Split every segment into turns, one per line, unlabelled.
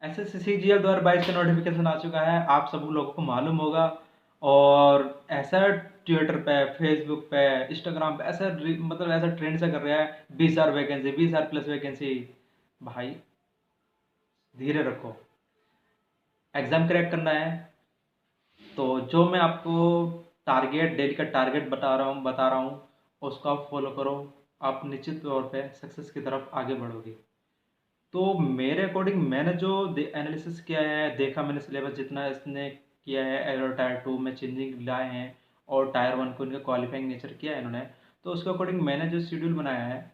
SSC CGL 2022 का notification आ चुका है, आप सब लोगों को मालूम होगा। और ऐसा ट्विटर पे, फेसबुक पे, इंस्टाग्राम पे ऐसा मतलब ऐसा ट्रेंड से कर रहा है, 20,000 वैकेंसी, 20,000 प्लस वैकेंसी। भाई धीरे रखो, एग्जाम क्रैक करना है तो जो मैं आपको टारगेट, डेली का टारगेट बता रहा हूँ उसको आप फॉलो करो। आप निश्चित तौर पे सक्सेस की तरफ आगे बढ़ोगे। तो मेरे अकॉर्डिंग मैंने जो एनालिसिस किया है, देखा मैंने सिलेबस जितना इसने किया है, एरो टायर 2 में चेंजिंग लाए हैं और टायर 1 को इनका क्वालिफाइंग नेचर किया है इन्होंने। तो उसके अकॉर्डिंग मैंने जो शेड्यूल बनाया है,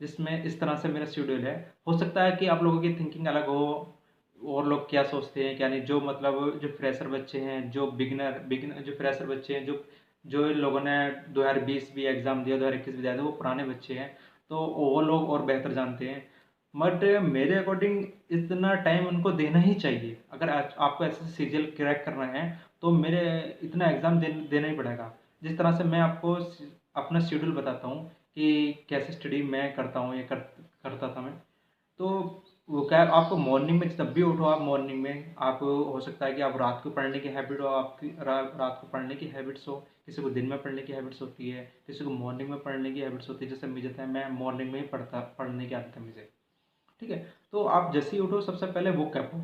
जिसमें इस तरह से मेरा शेड्यूल है। हो सकता है कि आप लोगों की थिंकिंग अलग हो, और लोग क्या सोचते हैं क्या नहीं। जो मतलब जो फ्रेशर बच्चे हैं, जो बिगिनर जो फ्रेशर बच्चे हैं, जो जो इन लोगों ने 2020 भी एग्ज़ाम दिया, 2021 भी दिया था, वो पुराने बच्चे हैं, तो वो लोग और बेहतर जानते हैं। बट मेरे अकॉर्डिंग इतना टाइम उनको देना ही चाहिए। अगर आपको ऐसे सीरियल क्रैक करना है तो मेरे इतना एग्ज़ाम देना ही पड़ेगा। जिस तरह से मैं आपको अपना शेड्यूल बताता हूँ कि कैसे स्टडी मैं करता हूँ, करता था मैं। तो वो क्या, आपको मॉर्निंग में जब भी उठो, आप मॉर्निंग में आप, हो सकता है कि आप रात को पढ़ने की हैबिट हो, आपकी रात को पढ़ने की हैबिट्स हो। किसी को दिन में पढ़ने की हैबिट्स होती है, किसी को मॉर्निंग में पढ़ने की हैबिट्स होती है। जैसे मुझे था, मैं मॉर्निंग में ही पढ़ने की आदत है मुझे। ठीक है। तो आप जैसे ही उठो सबसे पहले वो कैप हो,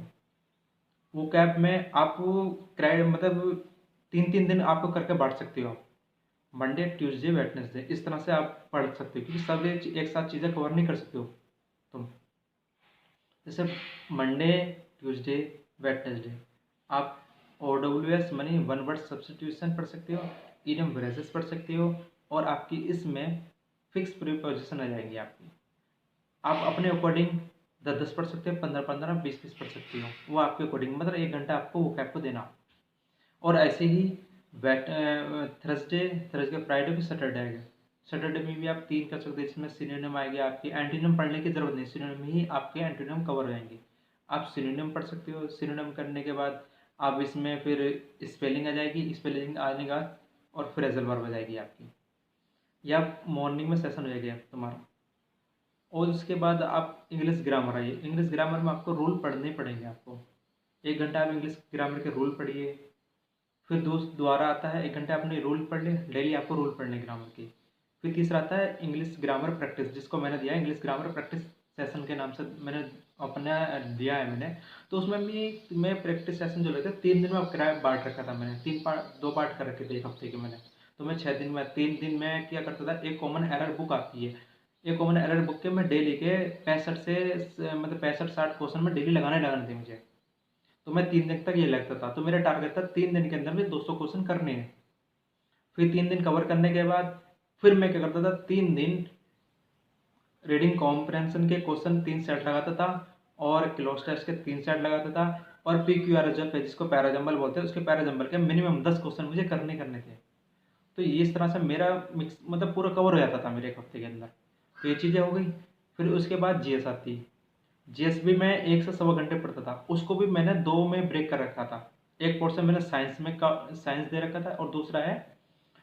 वो कैप में आप क्राइड मतलब 3-3 दिन आपको करके बांट सकते हो आप। मंडे, ट्यूसडे, वेडनेसडे, इस तरह से आप पढ़ सकते हो, क्योंकि सब एक साथ चीज़ें कवर नहीं कर सकते हो तुम। जैसे मंडे, ट्यूसडे, वेडनेसडे आप ओ डब्ल्यू एस मनी वन वर्ड सब्सटीट्यूशन पढ़ सकते हो, इडियम ब्रेसेस पढ़ सकते हो, और आपकी इसमें फिक्स प्रीपोजिशन आ जाएंगी आपकी। आप अपने अकॉर्डिंग 10-10 पढ़ सकते हो, 15-15, 20-20 पढ़ सकते हो, वो आपके अकॉर्डिंग। मतलब 1 घंटा आपको वो कैप को देना। और ऐसे ही वेट थर्सडे, फ्राइडे को सैटरडे आएगा। सैटरडे में भी आप 3 कर सकते हैं, जिसमें सिनोनिम आएगी आपकी। एंटीनियम पढ़ने की जरूरत नहीं, सिनोनिम में ही आपके एंटीनियम कवर हो जाएंगे। आप सिनोनिम पढ़ सकते हो। सिनोनिम करने के बाद आप इसमें फिर स्पेलिंग आ जाएगी, स्पेलिंग आने के बाद और फ्रेजल वर्ब आ जाएगी आपकी। या मॉर्निंग में सेशन हो जाएगा तुम्हारा। और उसके बाद आप इंग्लिश ग्रामर आइए। इंग्लिश ग्रामर में आपको रूल पढ़ने पड़ेंगे आपको। 1 घंटा आप इंग्लिश ग्रामर के रूल पढ़िए। फिर दोबारा आता है 1 घंटा आपने रूल पढ़ लिए, डेली आपको रूल पढ़ने ग्रामर की। फिर तीसरा आता है इंग्लिश ग्रामर प्रैक्टिस, जिसको मैंने दिया है इंग्लिश ग्रामर प्रैक्टिस सेशन के नाम से मैंने अपना दिया है मैंने। तो उसमें भी मैं प्रैक्टिस सेशन जो लेते 3 दिन में अब बांट रखा था मैंने। 3 पार्ट, 2 पार्ट कर रखे थे 1 हफ्ते के मैंने। तो मैं 6 दिन में, 3 दिन में क्या करता था, एक कॉमन एरर बुक आती है। एक कॉमन एरर बुक के मैं डेली के 65 60 क्वेश्चन में डेली लगाने थे मुझे। तो मैं 3 दिन तक ये लगता था। तो मेरा टारगेट था 3 दिन के अंदर में 200 क्वेश्चन करने हैं। फिर 3 दिन कवर करने के बाद फिर मैं क्या करता था, 3 दिन रीडिंग कॉम्प्रहेंशन के क्वेश्चन 3 सेट लगाता था, और क्लोज टेस्ट के 3 सेट लगाता था, और पी क्यू आर जो जिसको पैराजम्बल बोलते हैं, उसके पैराजम्बल के मिनिमम 10 क्वेश्चन मुझे करने थे। तो ये इस तरह से मेरा मिक्स मतलब पूरा कवर हो जाता था मेरे 1 हफ्ते के अंदर। तो ये चीज़ें हो गई। फिर उसके बाद जीएस आती है। जीएस भी मैं 1 से 1.25 घंटे पढ़ता था। उसको भी मैंने 2 में ब्रेक कर रखा था। एक पोर्शन मैंने साइंस में का साइंस दे रखा था, और दूसरा है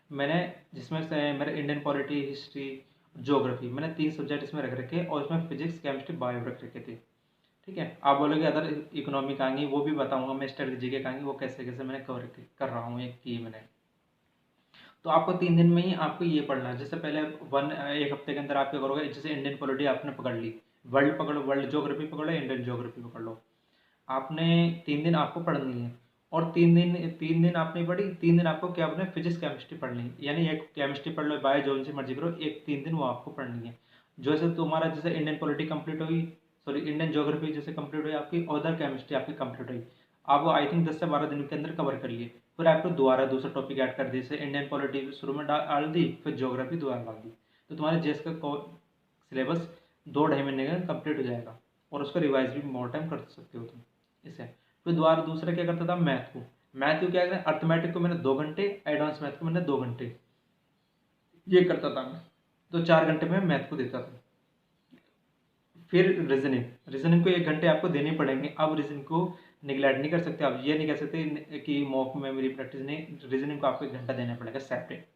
मैंने जिसमें से मेरे इंडियन पॉलिटी, हिस्ट्री, ज्योग्राफी, मैंने 3 सब्जेक्ट इसमें रख रखे, और इसमें फिजिक्स, केमिस्ट्री, बायो रख रखे थे। ठीक है। आप बोलोगे अदर इकोनॉमिक आएंगी, वो भी बताऊंगा मैं। स्ट्रेटजी के आएंगी, वो कैसे कैसे मैंने कवर कर रहा हूँ, एक की मैंने। तो आपको 3 दिन में ही आपको ये पढ़ना है। जैसे पहले 1 हफ्ते के अंदर आप क्या करोगे, जैसे इंडियन पॉलिटी आपने पकड़ ली, वर्ल्ड पकड़ो, वर्ल्ड ज्योग्राफी पकड़ो, इंडियन ज्योग्राफी पकड़ लो। आपने 3 दिन आपको पढ़नी है। और 3 दिन आपने पढ़ी, 3 दिन आपको क्या पढ़ना है, फिजिक्स केमिस्ट्री पढ़नी है। यानी एक केमिस्ट्री पढ़ लो, बायो जो से मर्जी करो, एक 3 दिन वो आपको पढ़नी है। जैसे तुम्हारा जैसे इंडियन पॉलिटी कंप्लीट हुई, सॉरी इंडियन ज्योग्राफी जैसे कंप्लीट हुई आपकी, अदर केमिस्ट्री आपकी कंप्लीट हुई। आप वो आई थिंक 10 से 12 दिन के अंदर कवर कर लिए। फिर आपको दोबारा दूसरा टॉपिक ऐड कर दी, जैसे इंडियन पॉलिटी शुरू में डाल दी, फिर ज्योग्राफी दोबारा डाल दी। तो तुम्हारे जेएस का सिलेबस 2-2.5 महीने का कंप्लीट हो जाएगा, और उसको रिवाइज भी मोर टाइम कर सकते हो तुम इसे। फिर दोबारा दूसरा क्या करता था, मैथ को क्या करें, अर्थमेटिक को मैंने 2 घंटे, एडवांस मैथ को मैंने 2 घंटे, ये करता था मैं। तो 4 घंटे में मैथ को देता था। फिर रीजनिंग को 1 घंटे आपको देने पड़ेंगे। अब रीजनिंग को निगलेक्ट नहीं कर सकते। आप ये नहीं कह सकते कि मॉक मेमोरी प्रैक्टिस नहीं, रीजनिंग को आपको 1 घंटा देना पड़ेगा सेपरेट।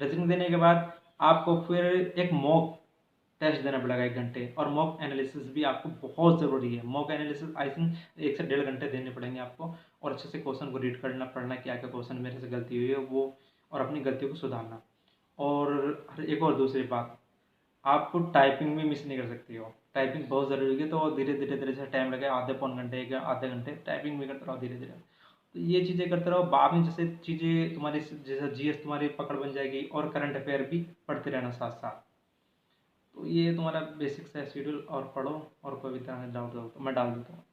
रीजनिंग देने के बाद आपको फिर एक मॉक टेस्ट देना पड़ेगा 1 घंटे, और मॉक एनालिसिस भी आपको बहुत ज़रूरी है। मॉक एनालिसिस आई थिंक 1 से 1.5 घंटे देने पड़ेंगे आपको, और अच्छे से क्वेश्चन को रीड करना पढ़ना, क्या-क्या क्वेश्चन मेरे से गलती हुई है वो, और अपनी गलतियों को सुधारना। और एक और दूसरी बात, आप टाइपिंग भी मिस नहीं कर सकती हो। टाइपिंग बहुत ज़रूरी है, तो धीरे-धीरे जैसे टाइम लगे, आधे पौन घंटे, 1 आधे घंटे टाइपिंग भी करते रहो धीरे-धीरे। तो ये चीज़ें करते रहो, बाद में जैसे चीज़ें तुम्हारी जैसे जीएस तुम्हारी पकड़ बन जाएगी, और करंट अफेयर भी पढ़ते रहना साथ-साथ। तो ये तुम्हारा बेसिक्स है शेड्यूल, और पढ़ो, और कोई भी तरह का डाउट हो तो मैं डाल देता हूँ।